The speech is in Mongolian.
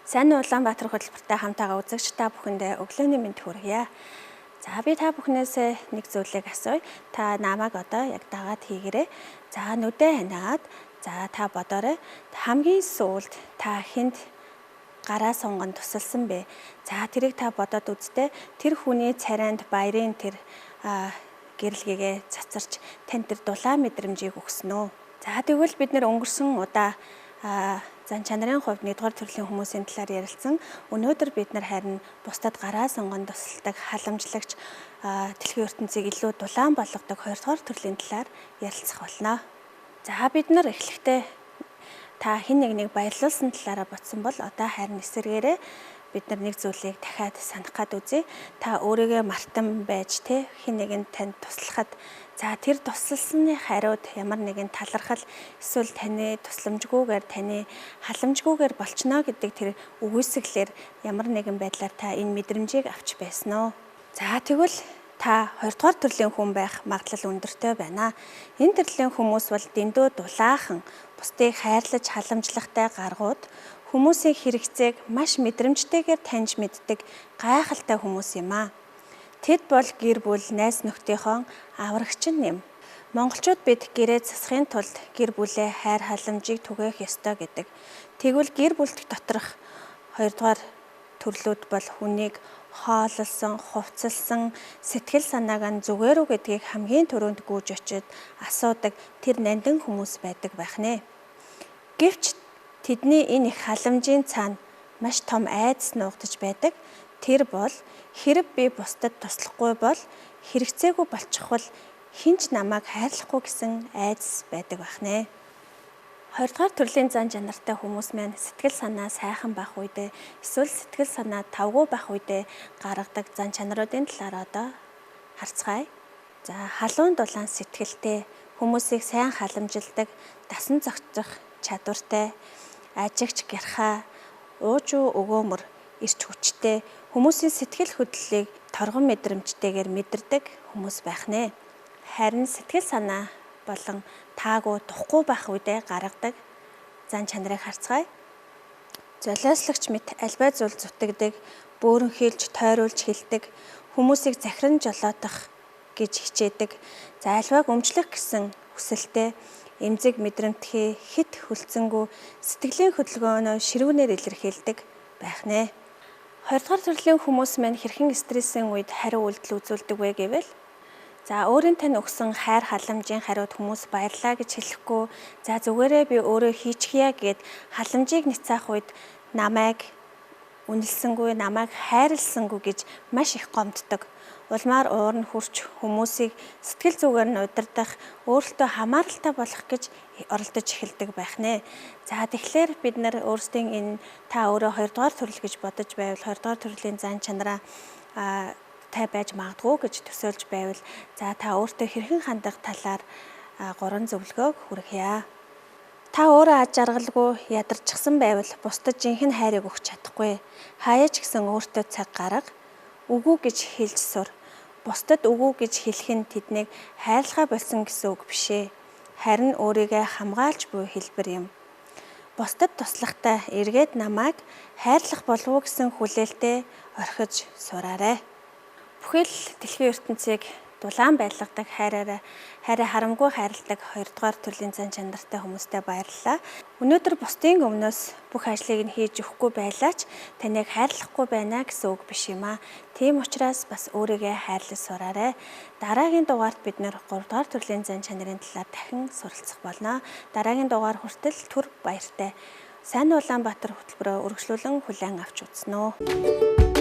Сайн Улаанбаатар хөтөлбөртэй хамтаага үзэгч та бүхэндээ өглөөний мэнд хүргье. За би та бүхнээс нэг зүйлийг асууя. Та намайг одоо яг дагаад хийгээрэй. За нүдээ ханаад за та бодоорой. Хамгийн сүүлд та хүнд гараа сунган тусалсан бэ. За тэрийг та бодоод үзтээ. Тэр хүний царайнд баярын тэр гэрэлгээгээ цацарч тань тэр дулаан мэдрэмжийг өгсөн үү. За тэгвэл бид нэр өнгөрсөн удаа зан чанарын хувьд нэгдүгээр төрлийн хүмүүсийн талаар ярилцсан. Өнөөдөр бид нар харин бусдад гараа сунган тусалдаг, халамжлагч дэлхийн ертөнцийг илүү дулаан болгодог хоёрдугаар төрлийн талаар ярилцах болно. За бид нар эхлэхдээ та хэн нэгнийг баярлуулсан талаараа бодсон бол одоо харин эсвэргээрээ бид нар нэг зүйлийг дахиад санах гад үзье. Та өөрийгөө мартан байж хэн нэгэнд танд туслахад за тэр туслалсны хариуд ямар нэгэн талархал эсвэл таны тусламжгүйгээр таны халамжгүйгээр болчихно гэдэг тэр үгүйсгэлээр ямар нэгэн байдлаар та энэ мэдрэмжийг авч байсан уу? За тэгвэл та хоёрдугаар төрлийн хүн байх магадлал өндөртэй байна. Энэ төрлийн хүмүүс бол дэндүү дулаахан, бусдыг хайрлаж халамжлахтай гаргууд, хүмүүсийн хэрэгцээг маш мэдрэмжтэйгээр таньж мэддэг гайхалтай хүмүүс юм аа. Тэд бол гэр бүл, найз нөхдийнхөө аврагчин нэм. Монголчууд бид гэрээ засахын тулд гэр бүлээ хайр халамжийг түгээх ёстой гэдэг. Тэгвэл гэр бүлт доторх хоёрдугаар төрлүүд бол хүнийг хоололсон, хувцалсан, сэтгэл санааг нь зүгээр үү гэдгийг хамгийн түрүүнд гүйж очиж асуудаг тэр нандин хүмүүс байдаг байх нэ. Гэвч тэдний энэ их халамжийн цаана маш том айдас нуугдаж байдаг. Тэр бол хэрэг би бусдад туслахгүй бол хэрэгцээгүй болчихвол хинч намайг хайрлахгүй гэсэн айдас байдаг байх нэ. Хоёрдугаар төрлийн зан чанартай хүмүүс маань сэтгэл санаа сайхан байх үедээ эсвэл сэтгэл санаа тавгүй байх үедээ гаргадаг зан чанаруудын талаар одоо харцгаая. За халуун дулаан сэтгэлтэй, хүмүүсийг сайн халамжилдаг, дасан зохицох чадвартай, ажигч гярхаа, уужуу өгөөмөр, эрч хүчтэй, хүмүүсийн сэтгэл хөдлөлийг торгон мэдрэмжтэйгээр мэдэрдэг хүмүүс байх нэ. Харин сэтгэл санаа болон таагүй тухгүй байх үедээ гаргадаг зан чанарыг харцгаая. Золиослогч мэт альбай зүйл зүтгэдэг, бөөрөнхийлж, тойруулж хэлдэг, хүмүүсийг захиран жолоодох гэж хичээдэг, за альбайг өмчлөх гэсэн хүсэлтэй, эмзэг мэдрэмтгий хит хүлцэнгүй сэтгэлийн хөдөлгөөнөө ширүүнээр илэрхийлдэг байх нэ. Хоёрдугаар төрлийн хүмүүс маань хэрхэн стрессийн үед хариу үйлдэл үзүүлдэг вэ гэвэл за өөрийн тань өгсөн хайр халамжийн хариуд хүмүүс баярлаа гэж хэлэхгүй за зүгээрээ би өөрөө хийчихье гэд халамжийг няцаах үед намайг үнэлсэнгүй, намайг хайрлсангүй гэж маш их гомддог. Улмаар уур нь хүрч хүмүүсийг сэтгэл зүгээр нь удирдах, өөртөө хамааралтай болох гэж оролдож эхэлдэг байх нэ. За тэгэхээр бид нар өөрсдийн энэ та өөрөө хоёрдугаар төрөл гэж бодож байвал хоёрдугаар төрлийн зан чанараа тай байж магадгүй гэж төсөөлж байвал за та өөртөө хэрхэн хандах талаар 3 зөвлөгөөг хүргье. Та өөрөө аж аргалгүй ядарчихсан байвал бусдад жинхэнэ хайрыг өгч чадахгүй. Хаяа ч гэсэн өөртөө цаг гарга. Үгүй гэж хэлж сур. Бусдад үгүй гэж хэлэх нь тэднийг хайрлахаа болсон гэсэн үг бишээ. Харин өөрийгөө хамгаалж буй хэлбэр юм. Бусдад туслахтаа эргээд намайг хайрлах болов уу гэсэн хүлээлтэд орхиж сураарай. Бүхэл дэлхийн ертөнцийг дулаан байлгадаг хайраараа харамгүй хайрладаг хоёрдугаар төрлийн зан чанартай хүмүүстээ баярлалаа. Өнөөдөр бусдын өмнөөс бүх ажлыг нь хийж өгөхгүй байлаач таныг хайрлахгүй байна гэсэн үг биш юм аа. Тийм учраас бас өөрийгөө хайрлаж сураарай. Дараагийн дугаарт бид нэр 3 дугаар төрлийн зан чанарын талаар дахин суралцах болно. Дараагийн дугаар хүртэл түр баяртай. Сайн Улаанбаатар хөтөлбөрөөр үргэлжлүүлэн хүлээн авч үзнэ үү.